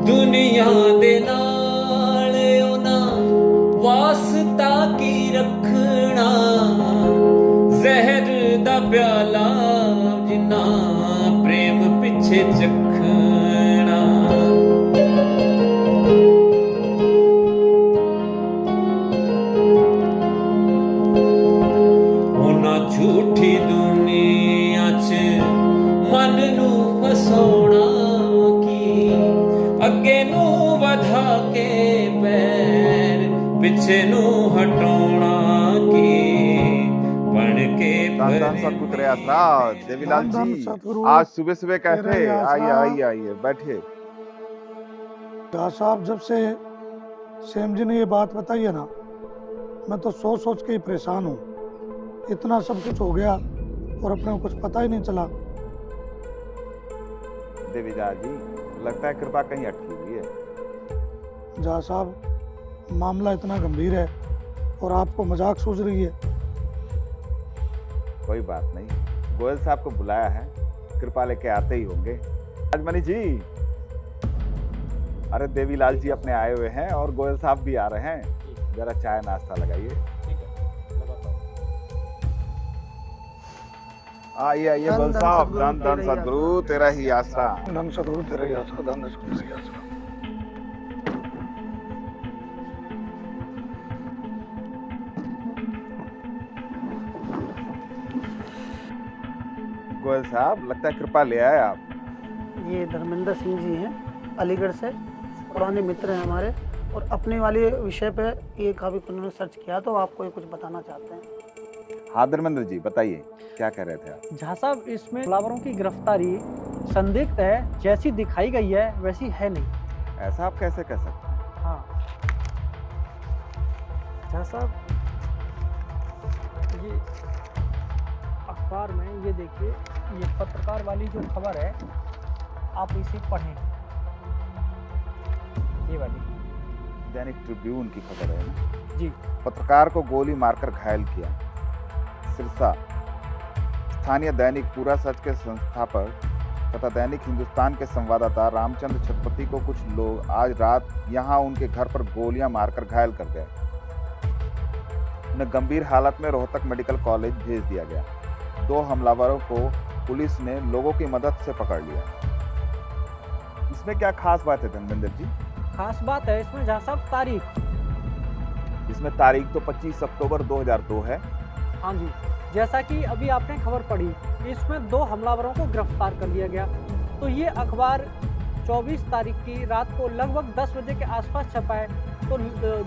दुनिया दे नाल ओना वास्ता की रखना, जहर दा प्याला जिन्ना प्रेम पिछे चखना। ओना झूठी दुनिया च मन नू फसाउणा की, अगे नू वधा के पैर पिछे नू हटाउणा की, बन के सतगुरु देवीलाल जी आज सुबह सुबह कैसे? आइए आइए आइए बैठिए। शाह साहब, जब से सेम जी ने ये बात बताई है ना, मैं तो सोच सोच के ही परेशान हूँ। इतना सब कुछ हो गया और अपने को कुछ पता ही नहीं चला। देवीलाल जी, लगता है कृपा कहीं अटकी हुई है। शाह साहब, मामला इतना गंभीर है और आपको मजाक सूझ रही है। कोई बात नहीं, गोयल साहब को बुलाया है, कृपा लेके आते ही होंगे। राजमणि जी, अरे देवीलाल जी अपने आए हुए हैं और गोयल साहब भी आ रहे हैं, जरा चाय नाश्ता लगाइए। आइए आइए गोयल साहब। धन धन सदगुरु तेरा ही आसरा। धन सदगुरु तेरा ही आसरा, धन सदगुरु तेरा ही आसरा। गोयल साहब, लगता है कृपा ले आए आप। ये धर्मेंद्र सिंह जी हैं, अलीगढ़ से, पुराने मित्र हैं हमारे, और अपने वाले विषय पे ये काफ़ी उन्होंने सर्च किया तो आपको ये कुछ बताना चाहते हैं। हाँ धर्मेंद्र जी, बताइए क्या कह रहे थे आप? झा साहब, इसमें हमलावरों की गिरफ्तारी संदिग्ध है, जैसी दिखाई गई है वैसी है नहीं। ऐसा आप कैसे कह सकते हैं? हाँ झा साहब, ये अखबार में ये देखिए, ये पत्रकार वाली जो खबर है आप इसे पढ़ें, ये वाली दैनिक ट्रिब्यून की खबर है ना? जी। पत्रकार को गोली मारकर घायल किया। सिरसा। स्थानीय दैनिक पूरा सच के संस्थापक तथा दैनिक हिंदुस्तान के संवाददाता रामचंद्र छत्रपति को कुछ लोग आज रात यहां उनके घर पर गोलियां मारकर घायल कर गए। उन्हें गंभीर हालत में रोहतक मेडिकल कॉलेज भेज दिया गया। 2 हमलावरों को पुलिस ने लोगों की मदद से पकड़ लिया। इसमें क्या खास बात है धर्मेंद्र जी? खास बात है इसमें झा साहब तारीख। इसमें तारीख तो 25 अक्टूबर 2002 है। हाँ जी, जैसा कि अभी आपने खबर पढ़ी, इसमें 2 हमलावरों को गिरफ्तार कर लिया गया। तो ये अखबार 24 तारीख की रात को लगभग 10 बजे के आसपास छपा है। तो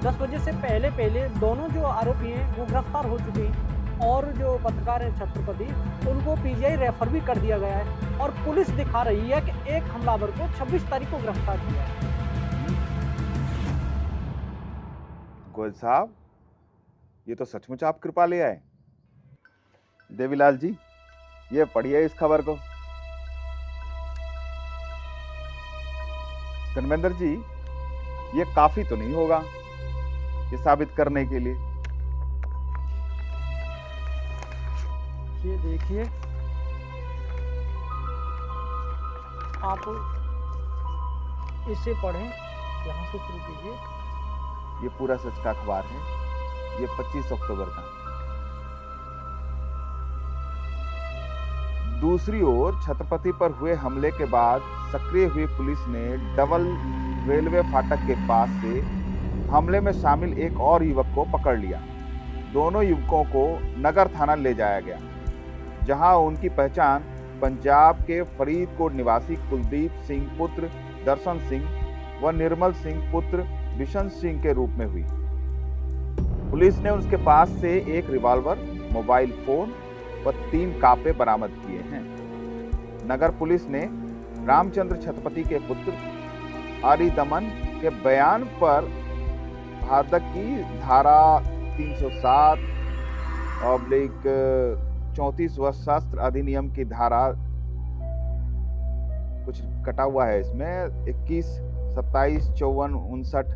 10 बजे से पहले दोनों जो आरोपी हैं वो गिरफ्तार हो चुके हैं, और जो पत्रकार हैं छत्रपति, उनको पीजीआई रेफर भी कर दिया गया है। और पुलिस दिखा रही है कि एक हमलावर को 26 तारीख को गिरफ्तार किया है। गोयल साहब, ये तो सचमुच आप कृपा ले आए। देवीलाल जी, ये पढ़िए इस खबर को। धर्मेंद्र जी, ये काफी तो नहीं होगा ये साबित करने के लिए? ये देखिए, आप इसे पढ़ें, यहाँ से शुरू कीजिए। ये पूरा सच का अखबार है, ये 25 अक्टूबर का। दूसरी ओर छत्रपति पर हुए हमले के बाद सक्रिय हुई पुलिस ने डबल रेलवे फाटक के पास से हमले में शामिल एक और युवक को पकड़ लिया। दोनों युवकों को नगर थाना ले जाया गया, जहां उनकी पहचान पंजाब के फरीदकोट निवासी कुलदीप सिंह पुत्र दर्शन सिंह व निर्मल सिंह पुत्र बिशन सिंह के रूप में हुई। पुलिस ने उसके पास से एक रिवॉल्वर, मोबाइल फोन व 3 कापे बरामद किए हैं। नगर पुलिस ने रामचंद्र छत्रपति के पुत्र आरिदमन के बयान पर भादक की धारा 307/34 व शस्त्र अधिनियम की धारा, कुछ कटा हुआ है इसमें, 21, 27, 54, 59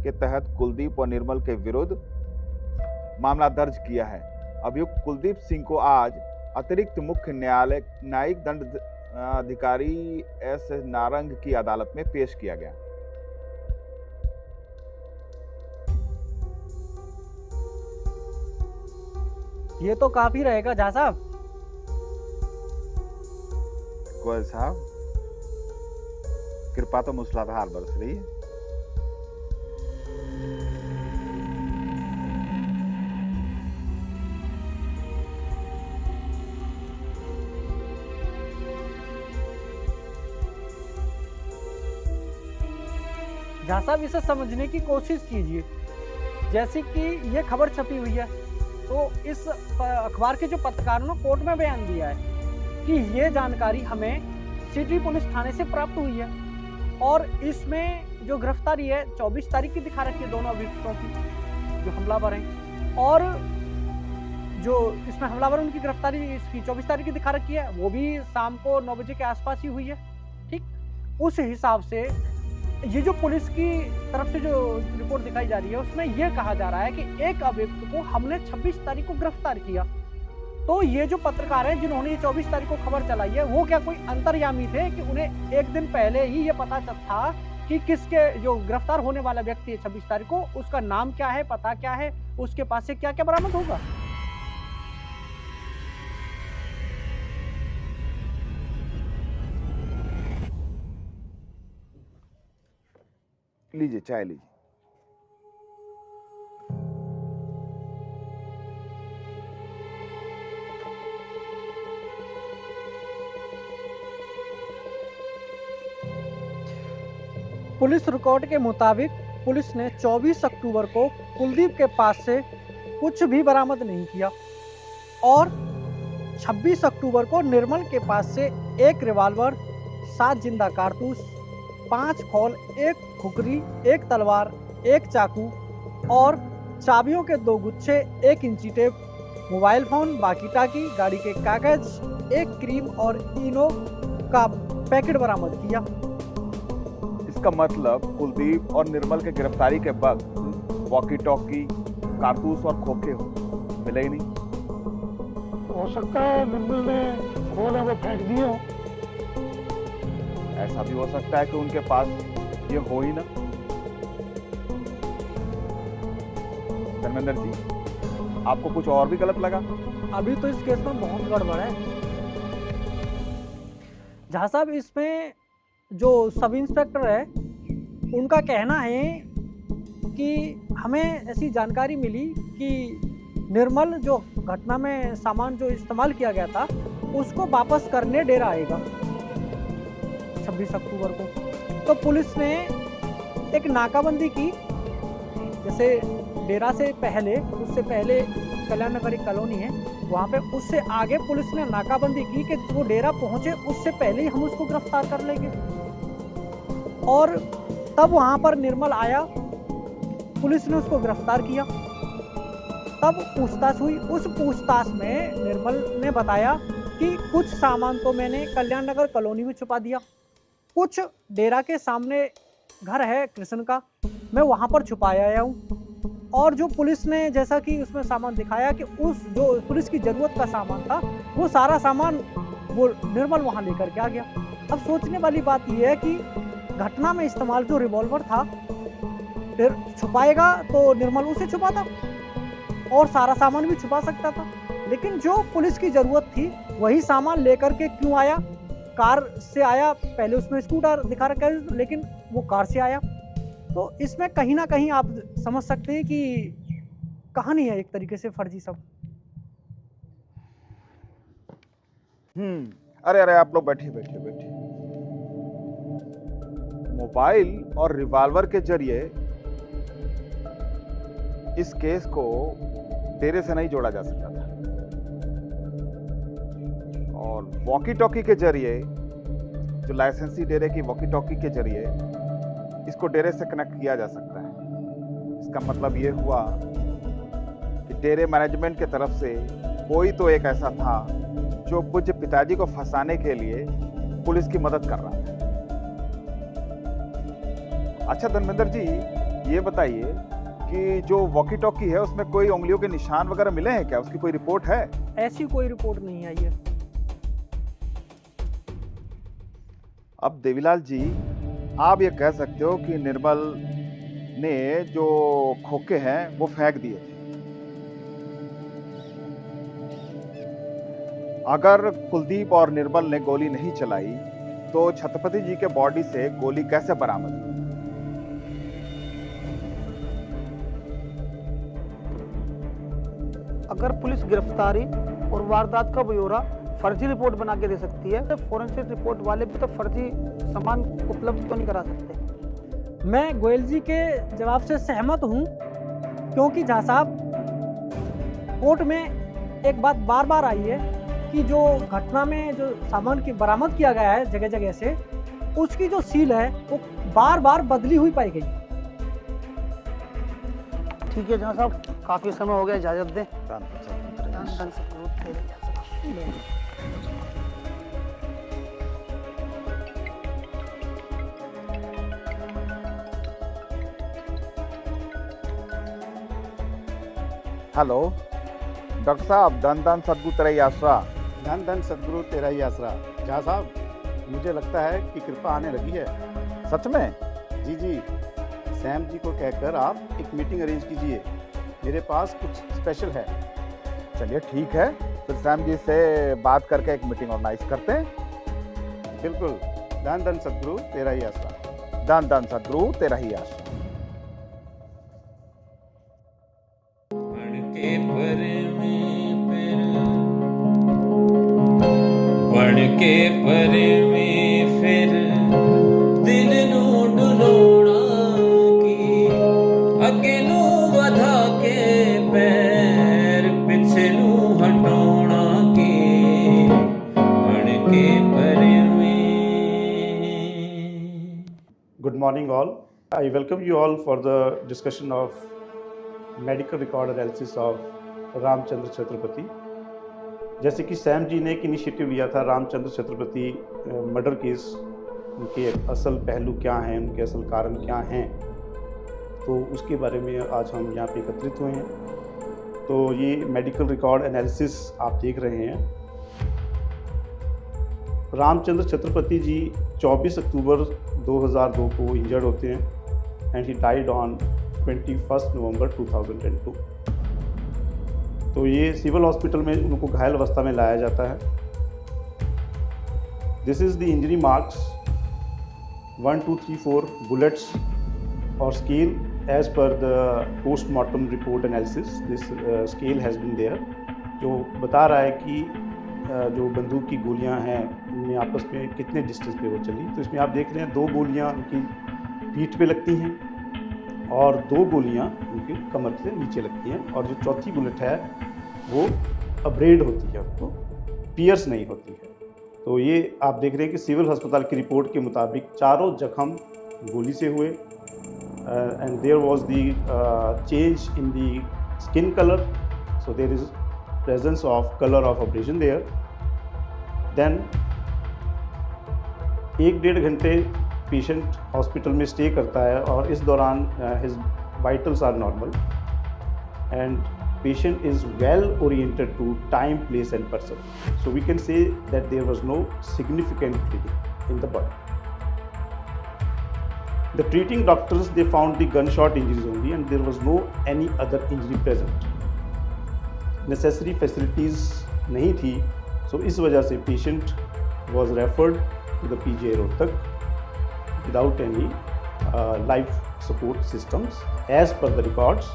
के तहत कुलदीप और निर्मल के विरुद्ध मामला दर्ज किया है। अभियुक्त कुलदीप सिंह को आज अतिरिक्त मुख्य न्यायालय न्यायिक दंड अधिकारी एस नारंग की अदालत में पेश किया गया। ये तो काफी रहेगा झा साहब। गोयल साहब, कृपा तो मूसलाधार बरस रही है। झा साहब इसे समझने की कोशिश कीजिए। जैसे कि ये खबर छपी हुई है, तो इस अखबार के जो पत्रकारों ने कोर्ट में बयान दिया है कि ये जानकारी हमें सिटी पुलिस थाने से प्राप्त हुई है और इसमें जो गिरफ्तारी है 24 तारीख की दिखा रखी है दोनों अभियुक्तों की जो हमलावर हैं, और जो इसमें हमलावर उनकी गिरफ्तारी इसकी 24 तारीख की दिखा रखी है, वो भी शाम को 9 बजे के आसपास ही हुई है। ठीक, उस हिसाब से ये जो पुलिस की तरफ से जो रिपोर्ट दिखाई जा रही है उसमें यह कहा जा रहा है कि एक अभियुक्त को हमने 26 तारीख को गिरफ्तार किया। तो ये जो पत्रकार हैं जिन्होंने ये 24 तारीख को खबर चलाई है, वो क्या कोई अंतर्यामी थे कि उन्हें एक दिन पहले ही ये पता था कि किसके जो गिरफ्तार होने वाला व्यक्ति है 26 तारीख को, उसका नाम क्या है, पता क्या है, उसके पास से क्या क्या बरामद होगा? लीजिए चाय लीजिए। पुलिस रिकॉर्ड के मुताबिक पुलिस ने 24 अक्टूबर को कुलदीप के पास से कुछ भी बरामद नहीं किया और 26 अक्टूबर को निर्मल के पास से एक रिवॉल्वर, 7 जिंदा कारतूस, 5 खोल, 1 खुकरी, 1 तलवार, 1 चाकू और चाबियों के 2 गुच्छे, 1 इंची टेप, मोबाइल फोन, बाकी टाकी, गाड़ी के कागज, 1 क्रीम और इनो का पैकेट बरामद किया। इसका मतलब कुलदीप और निर्मल के गिरफ्तारी के वक्त वॉकी टॉकी, कारतूस और खोखे मिले ही नहीं। हो सकता है निर्मल ने खोल वो फेंक दिए हो। ऐसा भी हो सकता है कि उनके पास ये हो ही ना। धर्मेंद्र जी, आपको कुछ और भी गलत लगा? अभी तो इस केस में बहुत गड़बड़ है झा साहब। इसमें जो सब इंस्पेक्टर है उनका कहना है कि हमें ऐसी जानकारी मिली कि निर्मल जो घटना में सामान जो इस्तेमाल किया गया था उसको वापस करने डेरा आएगा 26 अक्टूबर को। तो पुलिस ने एक नाकाबंदी की, जैसे डेरा से पहले, उससे पहले कल्याण नगर एक कॉलोनी है वहाँ पे, उससे आगे पुलिस ने नाकाबंदी की कि वो डेरा पहुँचे उससे पहले ही हम उसको गिरफ्तार कर लेंगे। और तब वहाँ पर निर्मल आया, पुलिस ने उसको गिरफ्तार किया। तब पूछताछ हुई, उस पूछताछ में निर्मल ने बताया कि कुछ सामान तो मैंने कल्याण नगर कॉलोनी में छुपा दिया, कुछ डेरा के सामने घर है कृष्ण का, मैं वहाँ पर छुपाया आया हूँ। और जो पुलिस ने जैसा कि उसमें सामान दिखाया कि उस जो पुलिस की ज़रूरत का सामान था वो सारा सामान वो निर्मल वहाँ लेकर के आ गया। अब सोचने वाली बात यह है कि घटना में इस्तेमाल जो रिवॉल्वर था, फिर छुपाएगा तो निर्मल उसे छुपाता और सारा सामान भी छुपा सकता था, लेकिन जो पुलिस की ज़रूरत थी वही सामान लेकर के क्यों आया? कार से आया, पहले उसमें स्कूटर दिखा रखा है लेकिन वो कार से आया। तो इसमें कहीं ना कहीं आप समझ सकते हैं कि कहानी है एक तरीके से फर्जी सब। अरे अरे आप लोग बैठिए बैठिए बैठिए। मोबाइल और रिवॉल्वर के जरिए इस केस को डेरे से नहीं जोड़ा जा सकता था, और वॉकी टॉकी के जरिए, जो लाइसेंसी डेरे की वॉकी टॉकी के जरिए इसको डेरे से कनेक्ट किया जा सकता है। इसका मतलब ये हुआ कि डेरे मैनेजमेंट की तरफ से कोई तो एक ऐसा था जो पूज्य पिताजी को फंसाने के लिए पुलिस की मदद कर रहा था। अच्छा धर्मेंद्र जी, ये बताइए कि जो वॉकी टॉकी है उसमें कोई उंगलियों के निशान वगैरह मिले हैं क्या? उसकी कोई रिपोर्ट है? ऐसी कोई रिपोर्ट नहीं आई है। अब देवीलाल जी, आप ये कह सकते हो कि निर्मल ने जो खोखे हैं वो फेंक दिए थे, अगर कुलदीप और निर्मल ने गोली नहीं चलाई तो छत्रपति जी के बॉडी से गोली कैसे बरामद हुई? अगर पुलिस गिरफ्तारी और वारदात का ब्यौरा फर्जी रिपोर्ट बना के दे सकती है तो फॉरेंसिक रिपोर्ट वाले भी तो फर्जी सामान उपलब्ध तो नहीं करा सकते। मैं गोयल जी के जवाब से सहमत हूं, क्योंकि झा साहब कोर्ट में एक बात बार बार आई है कि जो घटना में जो सामान की बरामद किया गया है जगह जगह से, उसकी जो सील है वो बार बार बदली हुई पाई गई। ठीक है जहाँ साहब, काफी समय हो गया, इजाजत दें। हेलो डॉक्टर साहब, धन धन सद्गुरु तेरा ही आसरा। धन धन सदगुरु तेरा ही आसरा। झा साहब, मुझे लगता है कि कृपा आने लगी है। सच में? जी जी, सैम जी को कहकर आप एक मीटिंग अरेंज कीजिए, मेरे पास कुछ स्पेशल है। चलिए ठीक है, फिर सैम जी से बात करके एक मीटिंग ऑर्गेनाइज करते हैं। बिल्कुल, धन धन सदगुरु तेरा ही आसरा। धन धन सद्गुरु तेरा ही आसरा। बन के पर में फिर दिल नू डुलाउणा की, अगे नू वधा के पैर पिछे नू हटाउणा की, बन के पर में। Good morning all. I welcome you all for the discussion of medical record analysis of Ramchandra Chhatrapati. जैसे कि सैम जी ने एक इनिशिएटिव लिया था रामचंद्र छत्रपति मर्डर केस, उनके असल पहलू क्या हैं, उनके असल कारण क्या हैं, तो उसके बारे में आज हम यहाँ पे एकत्रित हुए हैं। तो ये मेडिकल रिकॉर्ड एनालिसिस आप देख रहे हैं। रामचंद्र छत्रपति जी 24 अक्टूबर 2002 को इंजर्ड होते हैं एंड ही डाइड ऑन 21 नवंबर 2002। तो ये सिविल हॉस्पिटल में उनको घायल अवस्था में लाया जाता है। This is the injury marks 1 2 3 4 bullets और scale as per the postmortem report analysis. This scale has been there, जो बता रहा है कि जो बंदूक की गोलियां हैं उनमें आपस में कितने डिस्टेंस पे वो चली। तो इसमें आप देख रहे हैं 2 गोलियां उनकी पीठ पे लगती हैं और 2 गोलियां उनके कमर से नीचे लगती हैं, और जो चौथी बुलेट है वो अब्रेड होती है, उनको पियर्स नहीं होती है। तो ये आप देख रहे हैं कि सिविल अस्पताल की रिपोर्ट के मुताबिक चारों जख्म गोली से हुए and there was the change in the skin colour, so there is presence of colour of abrasion there. Then 1-1.5 घंटे पेशेंट हॉस्पिटल में स्टे करता है और इस दौरान his vitals are normal and patient is well oriented to time, place and person. So we can say that there was no significant bleeding in the body. The treating doctors, they found the gunshot injuries only and there was no any other injury present. Necessary facilities नहीं थी, so इस वजह से patient was referred to the PGI Rohtak without any life support systems as per the records.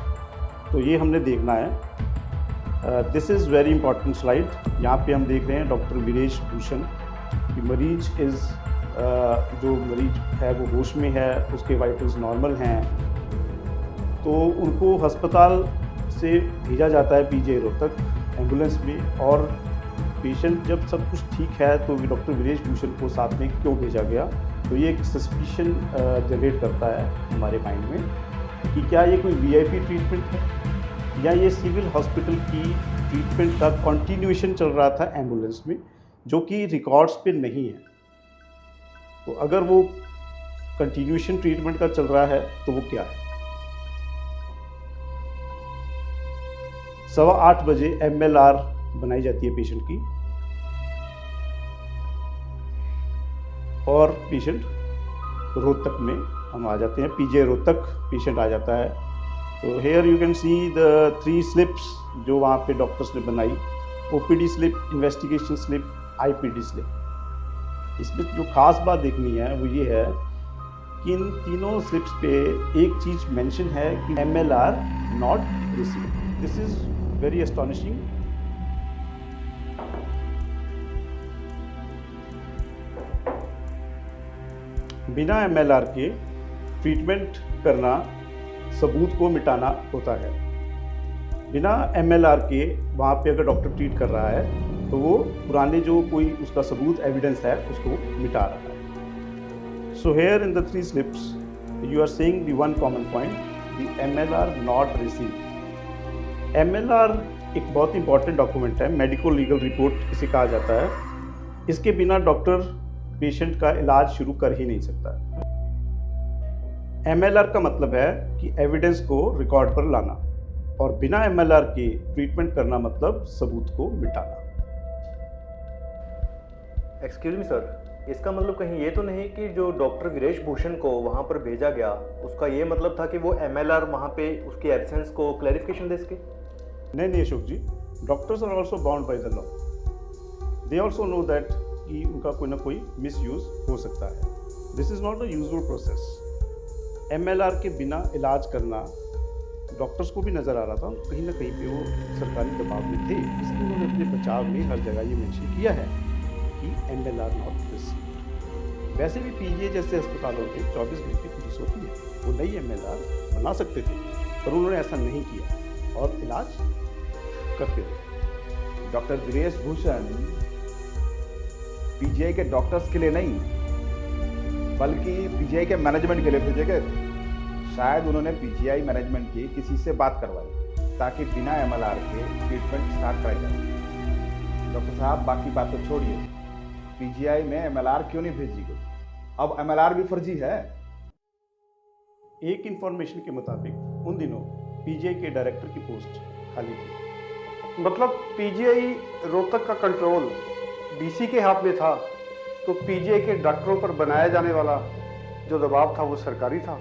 तो ये हमने देखना है। This is very important slide. यहाँ पे हम देख रहे हैं डॉक्टर वीरेश भूषण कि मरीज जो मरीज है वो होश में है, उसके वाइटल्स नॉर्मल हैं, तो उनको अस्पताल से भेजा जाता है पीजीआई रोहतक एम्बुलेंस में। और पेशेंट जब सब कुछ ठीक है तो डॉक्टर वीरेश भूषण को साथ में क्यों भेजा गया, तो ये एक सस्पिशन जनरेट करता है हमारे माइंड में कि क्या ये कोई वीआईपी ट्रीटमेंट है या ये सिविल हॉस्पिटल की ट्रीटमेंट का कंटिन्यूएशन चल रहा था एम्बुलेंस में, जो कि रिकॉर्ड्स पे नहीं है। तो अगर वो कंटिन्यूएशन ट्रीटमेंट का चल रहा है तो वो क्या है। 8:15 बजे MLR बनाई जाती है पेशेंट की और पेशेंट रोहतक में हम आ जाते हैं, पीजीआई रोहतक पेशेंट आ जाता है। तो here you can see the 3 slips जो वहाँ पे डॉक्टर्स ने बनाई OPD slip, investigation slip, IPD slip. इसमें जो खास बात देखनी है वो ये है कि इन तीनों स्लिप्स पे एक चीज़ मेंशन है कि MLR not receive. This is very astonishing. बिना MLR के ट्रीटमेंट करना सबूत को मिटाना होता है। बिना MLR के वहाँ पे अगर डॉक्टर ट्रीट कर रहा है तो वो पुराने जो कोई उसका सबूत एविडेंस है उसको मिटा रहा है। So here in the 3 slips you are saying the one common point, the MLR not receive. MLR एक बहुत इंपॉर्टेंट डॉक्यूमेंट है, मेडिको लीगल रिपोर्ट इसे कहा जाता है। इसके बिना डॉक्टर पेशेंट का इलाज शुरू कर ही नहीं सकता। MLR का मतलब है कि एविडेंस को रिकॉर्ड पर लाना, और बिना MLR के ट्रीटमेंट करना मतलब सबूत को मिटाना। एक्सक्यूज मी सर, इसका मतलब कहीं ये तो नहीं कि जो डॉक्टर वीरेश भूषण को वहाँ पर भेजा गया उसका ये मतलब था कि वो MLR वहाँ पे उसकी एब्सेंस को क्लैरिफिकेशन दे सके? नहीं Ashok ji, doctors are also bound by the law. They also know that कि उनका कोई ना कोई मिसयूज हो सकता है। This is not a usual process. MLR के बिना इलाज करना डॉक्टर्स को भी नज़र आ रहा था, कहीं ना कहीं पे वो सरकारी दबाव में थे, इसलिए उन्होंने अपने बचाव में हर जगह ये मेंशन किया है कि MLR नॉट रिसीव्ड। वैसे भी PGI जैसे अस्पतालों में 24 घंटे पुलिस होती है, वो नई MLR बना सकते थे, पर उन्होंने ऐसा नहीं किया और इलाज करते रहे। डॉक्टर वीरेश भूषण PGI के डॉक्टर्स के लिए नहीं बल्कि PGI के मैनेजमेंट के लिए भेजे गए थे। शायद उन्होंने PGI मैनेजमेंट की किसी से बात करवाई ताकि बिना MLR के ट्रीटमेंट स्टार्ट कराई जाए। डॉक्टर साहब, बाकी बात तो छोड़िए, PGI में MLR क्यों नहीं भेजी गई? अब MLR भी फर्जी है। एक इंफॉर्मेशन के मुताबिक उन दिनों PGI के डायरेक्टर की पोस्ट खाली थी। मतलब PGI रोहतक का कंट्रोल DC के हाथ में था, तो PGI के डॉक्टरों पर बनाया जाने वाला जो दबाव था वो सरकारी था।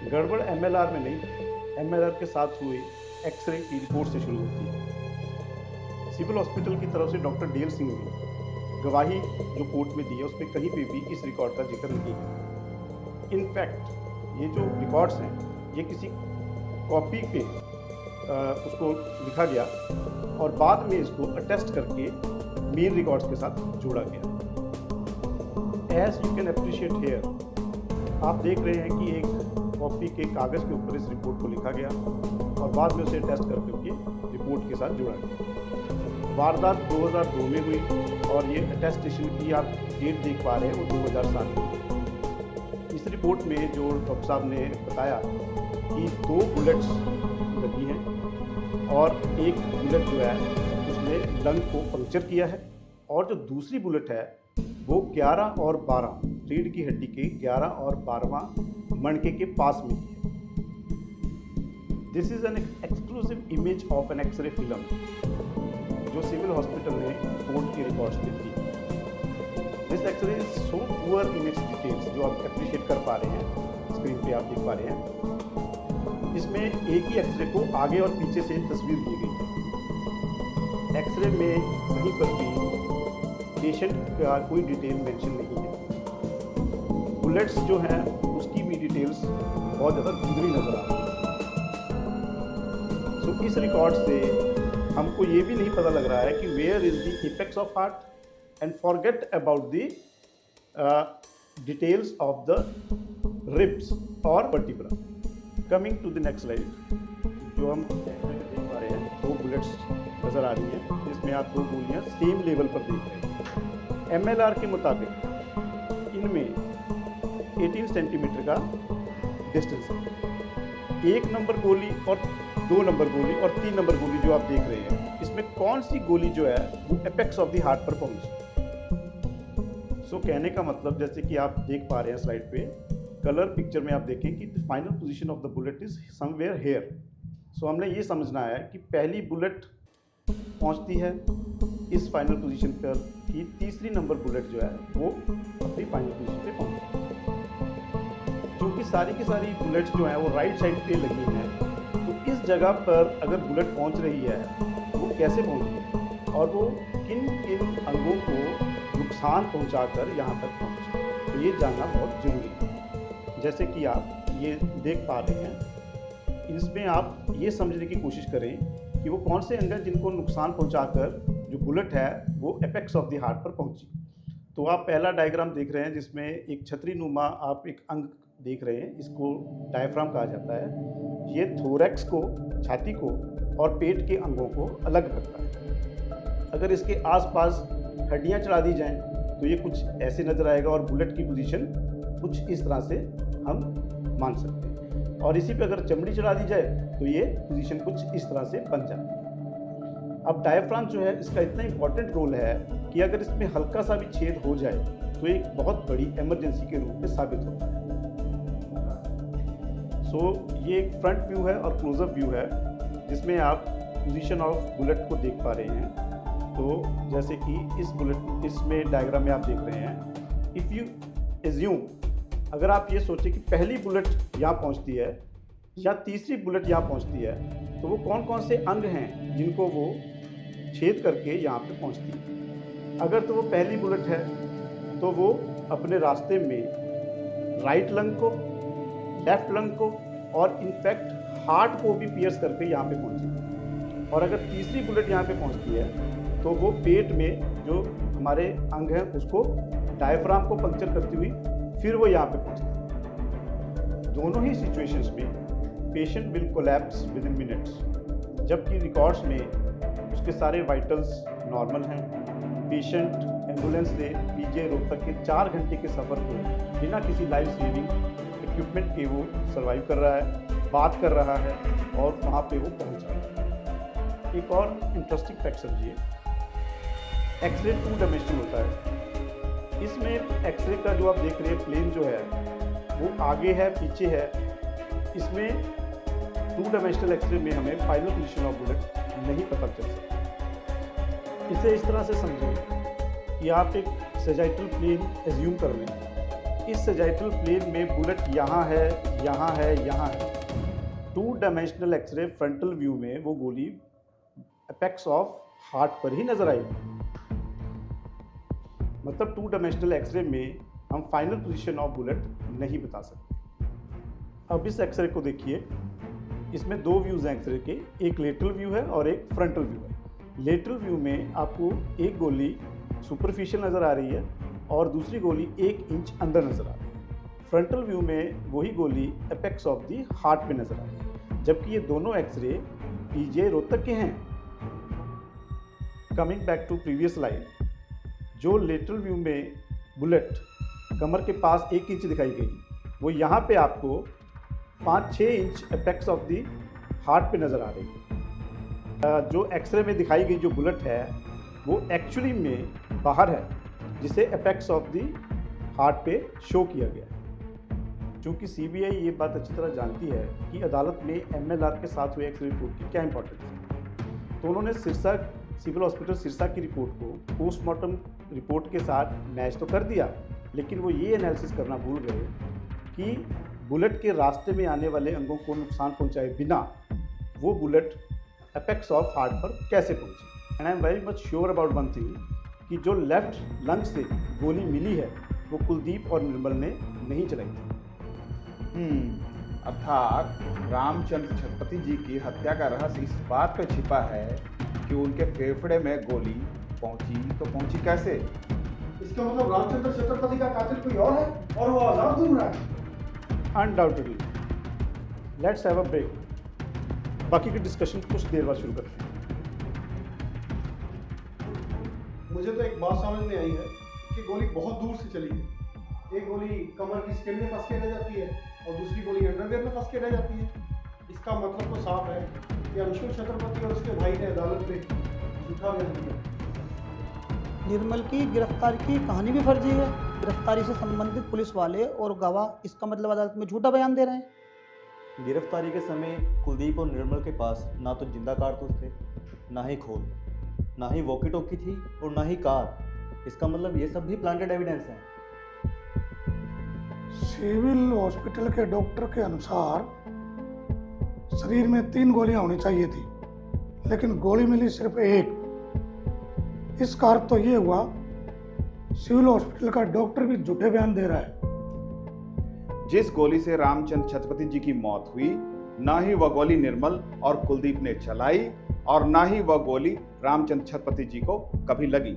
गड़बड़ MLR में नहीं, MLR के साथ हुए एक्सरे की रिपोर्ट से शुरू होती है। सिविल हॉस्पिटल की तरफ से डॉक्टर DL सिंह ने गवाही जो कोर्ट में दी है उसमें कहीं पे भी इस रिकॉर्ड का जिक्र नहीं है। इनफैक्ट ये जो रिकॉर्ड्स हैं ये किसी कॉपी पे उसको लिखा गया और बाद में इसको अटेस्ट करके मेन रिकॉर्ड्स के साथ जोड़ा गया। As you can appreciate here, आप देख रहे हैं कि एक कॉपी के कागज़ के ऊपर इस रिपोर्ट को लिखा गया और बाद में उसे टेस्ट करके रिपोर्ट के साथ जोड़ा गया। वारदात 2002 में हुई और ये अटेस्टेशन की आप डेट देख पा रहे हैं वो 2007 में। इस रिपोर्ट में जो डॉक्टर साहब ने बताया कि 2 बुलेट्स लगी हैं और एक बुलेट जो है उसने लंग को पंक्चर किया है, और जो दूसरी बुलेट है वो 11 और 12 रीढ़ की हड्डी के 11 और 12वां मणके के पास में है। This is an exclusive image of an x-ray film जो सिविल हॉस्पिटल ने कोर्ट के रिकॉर्ड्स में थी। This x-ray is so poor in its details, जो आप अप्रिशिएट कर पा रहे हैं, स्क्रीन पे आप देख पा रहे हैं। इसमें एक ही एक्सरे को आगे और पीछे से तस्वीर दी गई है। एक्सरे में कहीं पर भी पेशेंट का कोई डिटेल मेंशन नहीं है। बुलेट्स जो हैं उसकी भी डिटेल्स बहुत ज़्यादा धुंधली नज़र आ रही है। सो इस रिकॉर्ड से हमको ये भी नहीं पता लग रहा है कि where is the apex of heart and forget about the details of the ribs और vertebra. Coming to the next slide, जो हम देख पा रहे हैं 2 बुलेट्स नज़र आ रही हैं, जिसमें आप 2 गोलियाँ सेम लेवल पर देख रहे हैं। MLR के मुताबिक इनमें 18 सेंटीमीटर का डिस्टेंस है। 1 नंबर गोली और 2 नंबर गोली और 3 नंबर गोली जो आप देख रहे हैं, इसमें कौन सी गोली जो है वो एपेक्स ऑफ द हार्ट पर पहुंची। सो कहने का मतलब, जैसे कि आप देख पा रहे हैं स्लाइड पे, कलर पिक्चर में आप देखें कि the final position of the bullet is somewhere here. So हमने ये समझना है कि पहली बुलेट पहुंचती है इस फाइनल पोजीशन पर कि तीसरी नंबर बुलेट जो है वो अपनी फाइनल पोजीशन पे पहुंचती है। क्योंकि सारी की सारी बुलेट्स जो हैं वो राइट साइड पे लगी हैं, तो इस जगह पर अगर बुलेट पहुंच रही है वो कैसे पहुंची और वो किन किन अंगों को नुकसान पहुंचाकर यहाँ तक पहुंचे, तो ये जानना बहुत ज़रूरी है। जैसे कि आप ये देख पा रहे हैं, इसमें आप ये समझने की कोशिश करें कि वो कौन से अंग हैं जिनको नुकसान पहुंचाकर जो बुलेट है वो एपेक्स ऑफ द हार्ट पर पहुंची। तो आप पहला डायग्राम देख रहे हैं जिसमें एक छतरी नुमा आप एक अंग देख रहे हैं, इसको डायफ्राम कहा जाता है। ये थोरैक्स को, छाती को और पेट के अंगों को अलग रखता है। अगर इसके आसपास हड्डियां चढ़ा दी जाएं तो ये कुछ ऐसे नज़र आएगा और बुलेट की पोजीशन कुछ इस तरह से हम मान सकते हैं। और इसी पे अगर चमड़ी चढ़ा दी जाए तो ये पोजीशन कुछ इस तरह से बन जाती है। अब डायफ्राम जो है इसका इतना इम्पॉर्टेंट रोल है कि अगर इसमें हल्का सा भी छेद हो जाए तो एक बहुत बड़ी इमरजेंसी के रूप में साबित होता है। सो ये एक फ्रंट व्यू है और क्लोजअप व्यू है जिसमें आप पोजीशन ऑफ बुलेट को देख पा रहे हैं। तो जैसे कि इसमें डायग्राम में आप देख रहे हैं, इफ़ यू एज्यूम, अगर आप ये सोचें कि पहली बुलेट यहाँ पहुँचती है या तीसरी बुलेट यहाँ पहुँचती है, तो वो कौन कौन से अंग हैं जिनको वो छेद करके यहाँ पे पहुँचती है। अगर तो वो पहली बुलेट है तो वो अपने रास्ते में राइट लंग को, लेफ्ट लंग को और इनफैक्ट हार्ट को भी पियर्स करके यहाँ पे पहुँचेगी। और अगर तीसरी बुलेट यहाँ पे पहुँचती है तो वो पेट में जो हमारे अंग हैं उसको, डायफ्राम को पंक्चर करती हुई फिर वो यहाँ पे पहुँचती है। दोनों ही सिचुएशंस में patient will collapse with in minutes, जबकि रिकॉर्ड्स में उसके सारे वाइटल्स नॉर्मल हैं। पेशेंट एम्बुलेंस से पीजे रोहतक के 4 घंटे के सफ़र को बिना किसी लाइफ सेविंग इक्विपमेंट के वो सर्वाइव कर रहा है, बात कर रहा है और वहाँ पे वो पहुँच रहा है। एक और इंटरेस्टिंग फैक्ट समझिए, एक्सरे 2 डायमेंशनल होता है। इसमें एक्सरे का जो आप देख रहे हैं प्लेन जो है वो आगे है, पीछे है। इसमें 2 डायमेंशनल एक्सरे में हमें फाइनल पोजीशन ऑफ बुलेट नहीं पता चल सकता। इसे इस तरह से समझें कि आप एक सैजाइटल प्लेन एज्यूम कर लें। इस सैजाइटल प्लेन में बुलेट यहाँ है, यहाँ है, यहाँ है। 2 डायमेंशनल एक्सरे फ्रंटल व्यू में वो गोली एपेक्स ऑफ हार्ट पर ही नजर आएगी। मतलब 2 डायमेंशनल एक्सरे में हम फाइनल पोजीशन ऑफ बुलेट नहीं बता सकते। अब इस एक्सरे को देखिए, इसमें 2 व्यूज़ हैं एक्सरे के, एक लेटरल व्यू है और एक फ्रंटल व्यू है। लेटरल व्यू में आपको एक गोली सुपरफिशियल नज़र आ रही है और दूसरी गोली 1 इंच अंदर नज़र आ रही है। फ्रंटल व्यू में वही गोली एपेक्स ऑफ दी हार्ट पे नज़र आ रही है, जबकि ये दोनों एक्सरे पीजे रोहतक के हैं। Coming back to previous slide, जो लेटरल व्यू में बुलेट कमर के पास 1 इंच दिखाई गई, वो यहाँ पे आपको 5-6 inch apex of the heart पे नज़र आ रही है। जो एक्सरे में दिखाई गई जो बुलेट है वो एक्चुअली में बाहर है, जिसे एपेक्स ऑफ दी हार्ट पे शो किया गया। चूँकि सीबीआई ये बात अच्छी तरह जानती है कि अदालत में एमएलआर के साथ हुए एक्सरे रिपोर्ट की क्या इंपॉर्टेंस है, तो उन्होंने सिरसा सिविल हॉस्पिटल सिरसा की रिपोर्ट को पोस्टमार्टम रिपोर्ट के साथ मैच तो कर दिया, लेकिन वो ये एनालिसिस करना भूल गए कि बुलेट के रास्ते में आने वाले अंगों को नुकसान पहुंचाए बिना वो बुलेट एपेक्स ऑफ हार्ट पर कैसे पहुंची। And I am very much sure about one thing कि जो लेफ्ट लंग से गोली मिली है वो कुलदीप और निर्मल ने नहीं चलाई थी। अर्थात रामचंद्र छत्रपति जी की हत्या का रहस्य इस बात पे छिपा है कि उनके फेफड़े में गोली पहुंची, तो पहुंची कैसे। इसका मतलब रामचंद्र छत्रपति का कातिल कोई और है और वो आजाद घूम रहा है। Undoubtedly. Let's have a break, बाकी की डिस्कशन कुछ देर बाद शुरू करते हैं। मुझे तो एक बात समझ में आई है कि गोली बहुत दूर से चली है। एक गोली कमर की स्किन में फंस के रह जाती है और दूसरी गोली अंडरवेयर में फंस के रह जाती है। इसका मतलब तो साफ है कि अंशुल छत्रपति और उसके भाई ने अदालत में झूठा बयान दिया। निर्मल की गिरफ्तारी की कहानी भी फर्जी है। गिरफ्तारी से संबंधित पुलिस वाले और गवाह, इसका मतलब अदालत में झूठा बयान दे रहे हैं। गिरफ्तारी के समय कुलदीप और निर्मल के पास ना तो जिंदा कारतूस थे, ना ही खोल, ना ही वॉकी टॉकी थी और ना ही कार। इसका मतलब ये सब भी प्लांटेड एविडेंस हैं। सिविल हॉस्पिटल के डॉक्टर के अनुसार शरीर में 3 गोलियां होनी चाहिए थी, लेकिन गोली मिली सिर्फ एक। इसका अर्थ तो ये हुआ सिविल हॉस्पिटल का डॉक्टर भी झूठे बयान दे रहा है। जिस गोली से रामचंद्र छत्रपति जी की मौत हुई, ना ही वह गोली निर्मल और कुलदीप ने चलाई और ना ही वह गोली रामचंद्र छत्रपति जी को कभी लगी।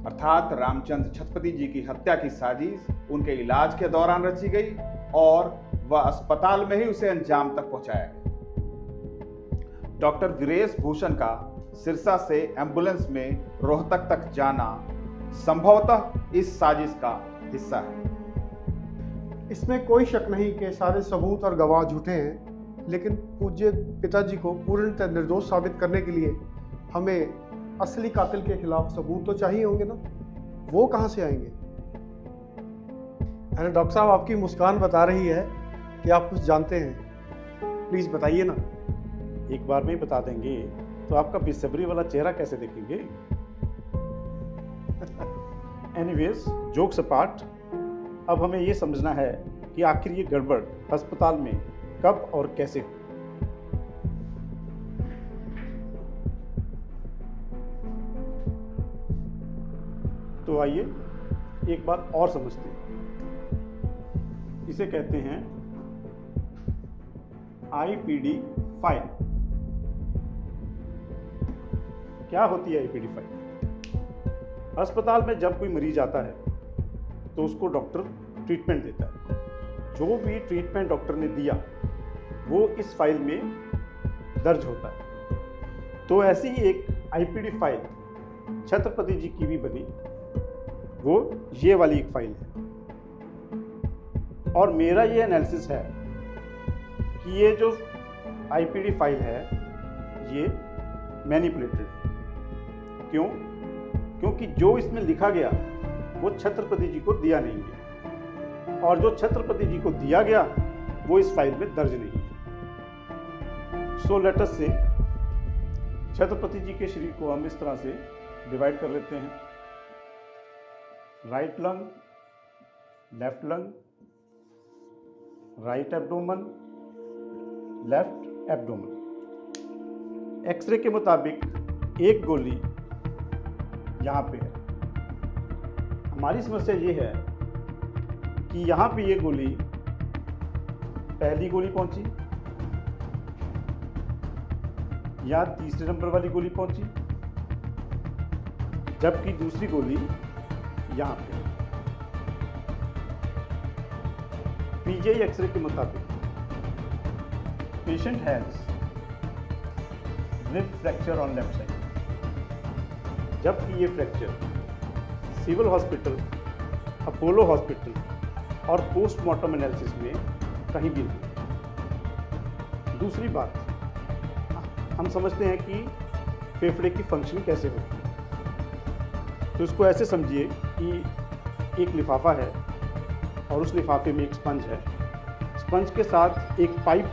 अर्थात रामचंद्र छत्रपति जी की हत्या की साजिश उनके इलाज के दौरान रची गई और वह अस्पताल में ही उसे अंजाम तक पहुंचाया गया। डॉक्टर वीरेश भूषण का सिरसा से एम्बुलेंस में रोहतक तक जाना संभवतः इस साजिश का हिस्सा है। इसमें कोई शक नहीं कि सारे सबूत और गवाह झूठे हैं, लेकिन पूज्य पिताजी को पूर्णतः निर्दोष साबित करने के लिए हमें असली कातिल के खिलाफ सबूत तो चाहिए होंगे ना। वो कहाँ से आएंगे? अरे डॉक्टर साहब, आपकी मुस्कान बता रही है कि आप कुछ जानते हैं। प्लीज़ बताइए ना। एक बार में ही बता देंगे तो आपका बेसब्री वाला चेहरा कैसे देखेंगे? एनीवेज, जोक्स अपार्ट, अब हमें ये समझना है कि आखिर ये गड़बड़ अस्पताल में कब और कैसे हुई। तो आइए एक बात और समझते हैं। इसे कहते हैं आईपीडी फाइल। क्या होती है आईपीडी फाइल? अस्पताल में जब कोई मरीज आता है तो उसको डॉक्टर ट्रीटमेंट देता है। जो भी ट्रीटमेंट डॉक्टर ने दिया वो इस फाइल में दर्ज होता है। तो ऐसी ही एक आईपीडी फाइल छत्रपति जी की भी बनी, वो ये वाली एक फाइल है। और मेरा ये एनालिसिस है कि ये जो आईपीडी फाइल है ये मैनिपुलेटेड है। क्यों? क्योंकि जो इसमें लिखा गया वो छत्रपति जी को दिया नहीं गया, और जो छत्रपति जी को दिया गया वो इस फाइल में दर्ज नहीं है। सो लेट अस से छत्रपति जी के शरीर को हम इस तरह से डिवाइड कर लेते हैं। Right lung, left lung, right abdomen, left abdomen. X-ray के मुताबिक एक गोली यहाँ पे है। हमारी समस्या ये है कि यहाँ पे ये गोली, पहली गोली पहुंची, या तीसरे नंबर वाली गोली पहुंची, जबकि दूसरी गोली यहाँ पे। पीजीआई एक्सरे के मुताबिक patient has rib fracture on left side, जबकि ये fracture civil hospital, Apollo hospital और पोस्टमार्टम एनालिसिस में कहीं भी नहीं। दूसरी बात, हम समझते हैं कि फेफड़े की फंक्शनिंग कैसे होती है। तो इसको ऐसे समझिए कि एक लिफाफा है और उस लिफाफे में एक स्पंज है। स्पंज के साथ एक पाइप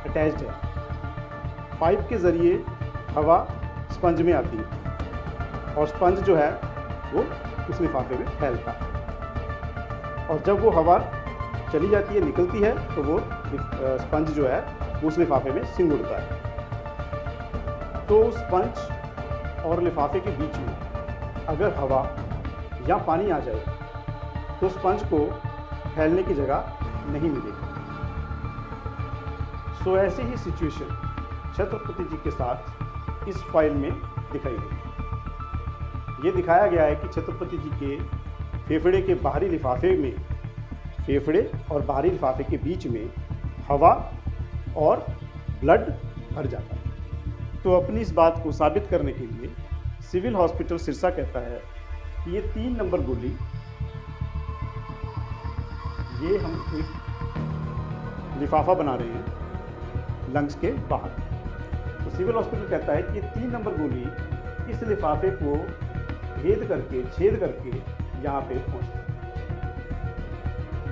अटैच्ड है। पाइप के ज़रिए हवा स्पंज में आती है और स्पंज जो है वो उस लिफाफे में फैलता है, और जब वो हवा चली जाती है, निकलती है, तो वो स्पंज जो है उस लिफाफे में सिंगुड़ता है। तो स्पंज और लिफाफे के बीच में अगर हवा या पानी आ जाए तो स्पंज को फैलने की जगह नहीं मिलेगी। सो ऐसी ही सिचुएशन छत्रपति जी के साथ इस फाइल में दिखाई गई। ये दिखाया गया है कि छत्रपति जी के फेफड़े के बाहरी लिफाफे में, फेफड़े और बाहरी लिफाफे के बीच में हवा और ब्लड भर जाता है। तो अपनी इस बात को साबित करने के लिए सिविल हॉस्पिटल सिरसा कहता है कि ये 3 नंबर गोली, ये हम एक लिफाफा बना रहे हैं लंग्स के बाहर। तो सिविल हॉस्पिटल कहता है कि ये 3 नंबर गोली इस लिफाफे को छेद करके यहाँ पे पहुँचती है।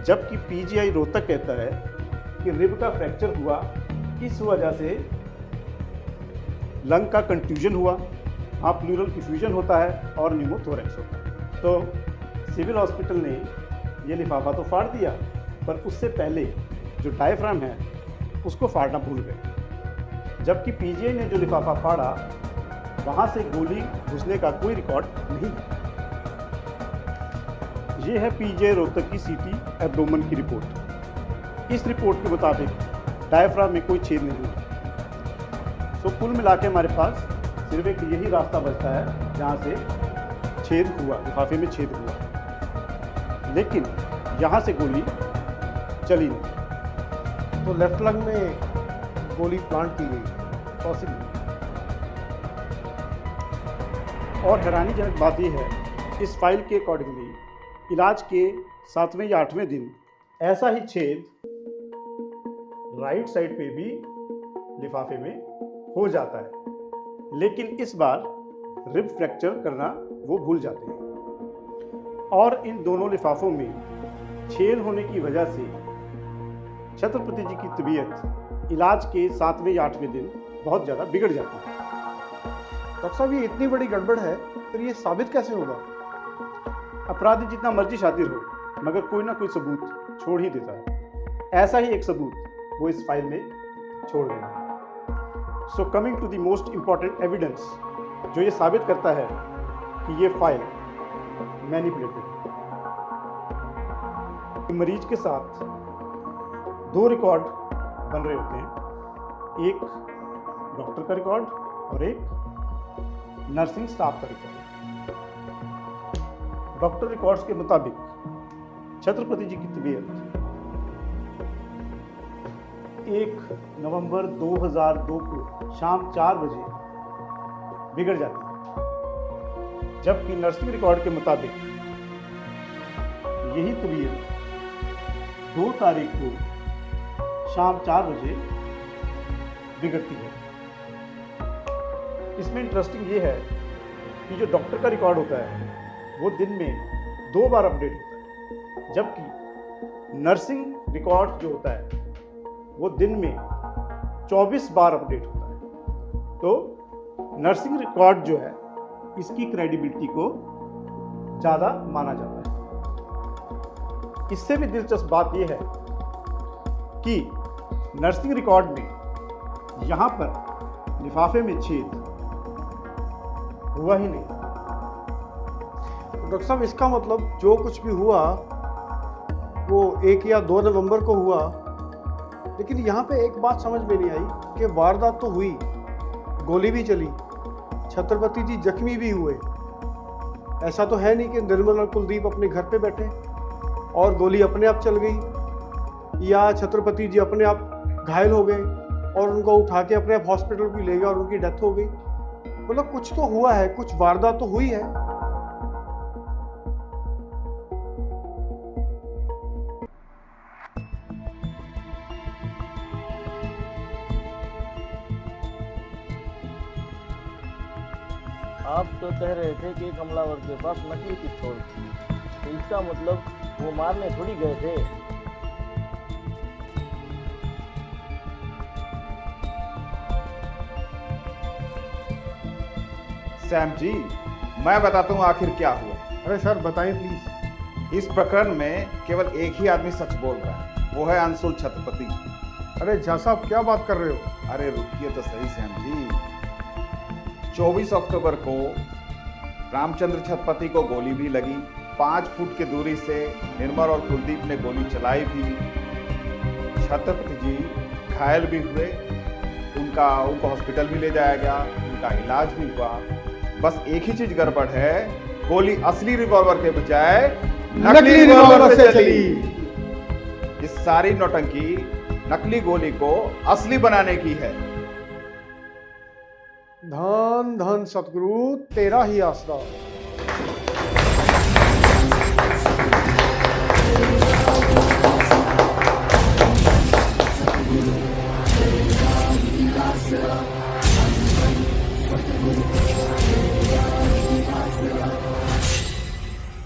जबकि पीजीआई रोहतक कहता है कि रिब का फ्रैक्चर हुआ, इस वजह से लंग का कंट्यूजन हुआ, हाँ प्लूरल डिफ्यूजन होता है और न्यूमोथोरैक्स होता है। तो सिविल हॉस्पिटल ने ये लिफाफा तो फाड़ दिया, पर उससे पहले जो डायफ्राम है उसको फाड़ना भूल गए। जबकि पीजीआई ने जो लिफाफा फाड़ा वहाँ से गोली घुसने का कोई रिकॉर्ड नहीं है। ये है पीजीआई रोहतक की सीटी एब्डोमेन की रिपोर्ट। इस रिपोर्ट के मुताबिक डायफ्राम में कोई छेद नहीं है। सो कुल मिला के हमारे पास सिर्फ एक यही रास्ता बचता है जहाँ से छेद हुआ, लिफाफे में छेद हुआ, लेकिन यहाँ से गोली चली नहीं। तो लेफ्ट लंग में गोली प्लांट की गई पॉसिबल। और हैरानीजनक बात यह है, इस फाइल के अकॉर्डिंगली इलाज के 7वें या 8वें दिन ऐसा ही छेद राइट साइड पे भी लिफाफे में हो जाता है, लेकिन इस बार रिब फ्रैक्चर करना वो भूल जाते हैं। और इन दोनों लिफाफों में छेद होने की वजह से छत्रपति जी की तबीयत इलाज के 7वें या 8वें दिन बहुत ज़्यादा बिगड़ जाती है। डॉक्टर साहब ये इतनी बड़ी गड़बड़ है, फिर ये साबित कैसे होगा? अपराधी जितना मर्जी शातिर हो, मगर कोई ना कोई सबूत छोड़ ही देता है। ऐसा ही एक सबूत वो इस फाइल में छोड़ गए हैं। So coming to the most important evidence, जो ये साबित करता है कि ये फाइल मैनिपुलेटेड है। मरीज के साथ 2 रिकॉर्ड बन रहे होते हैं, एक डॉक्टर का रिकॉर्ड और एक नर्सिंग स्टाफ का रिकॉर्ड। डॉक्टर रिकॉर्ड्स के मुताबिक छत्रपति जी की तबीयत 1 नवंबर 2002 को शाम 4 बजे बिगड़ जाती है, जबकि नर्सिंग रिकॉर्ड के मुताबिक यही तबीयत 2 तारीख को शाम 4 बजे बिगड़ती है। इसमें इंटरेस्टिंग ये है कि जो डॉक्टर का रिकॉर्ड होता है वो दिन में 2 बार अपडेट होता है, जबकि नर्सिंग रिकॉर्ड जो होता है वो दिन में 24 बार अपडेट होता है। तो नर्सिंग रिकॉर्ड जो है इसकी क्रेडिबिलिटी को ज़्यादा माना जाता है। इससे भी दिलचस्प बात यह है कि नर्सिंग रिकॉर्ड में यहाँ पर लिफाफे में छेद हुआ ही नहीं। डॉक्टर साहब इसका मतलब जो कुछ भी हुआ वो 1 या 2 नवंबर को हुआ, लेकिन यहाँ पे एक बात समझ में नहीं आई कि वारदात तो हुई, गोली भी चली, छत्रपति जी जख्मी भी हुए। ऐसा तो है नहीं कि निर्मल और कुलदीप अपने घर पे बैठे और गोली अपने आप चल गई, या छत्रपति जी अपने आप घायल हो गए और उनको उठा के अपने आप हॉस्पिटल भी ले गए और उनकी डेथ हो गई। मतलब कुछ तो हुआ है, कुछ वारदात तो हुई है। आप तो कह रहे थे कि कमलावर के पास नकली पिस्तौल थी, तो इसका मतलब वो मारने थोड़ी गए थे। सैम जी, मैं बताता हूँ आखिर क्या हुआ। अरे सर बताएं प्लीज। इस प्रकरण में केवल एक ही आदमी सच बोल रहा है, वो है अंशुल छत्रपति। अरे झा साहब क्या बात कर रहे हो? अरे रुकिए तो सही सैम जी। 24 अक्टूबर को रामचंद्र छत्रपति को गोली भी लगी। 5 फुट की दूरी से निर्मल और कुलदीप ने गोली चलाई भी। छत्रपति जी घायल भी हुए, उनको हॉस्पिटल भी ले जाया गया, उनका इलाज भी हुआ। बस एक ही चीज गड़बड़ है, गोली असली रिवॉल्वर के बजाय नकली रिवॉल्वर से चली। इस सारी नौटंकी नकली गोली को असली बनाने की है। धन धन सतगुरु तेरा ही आसरा।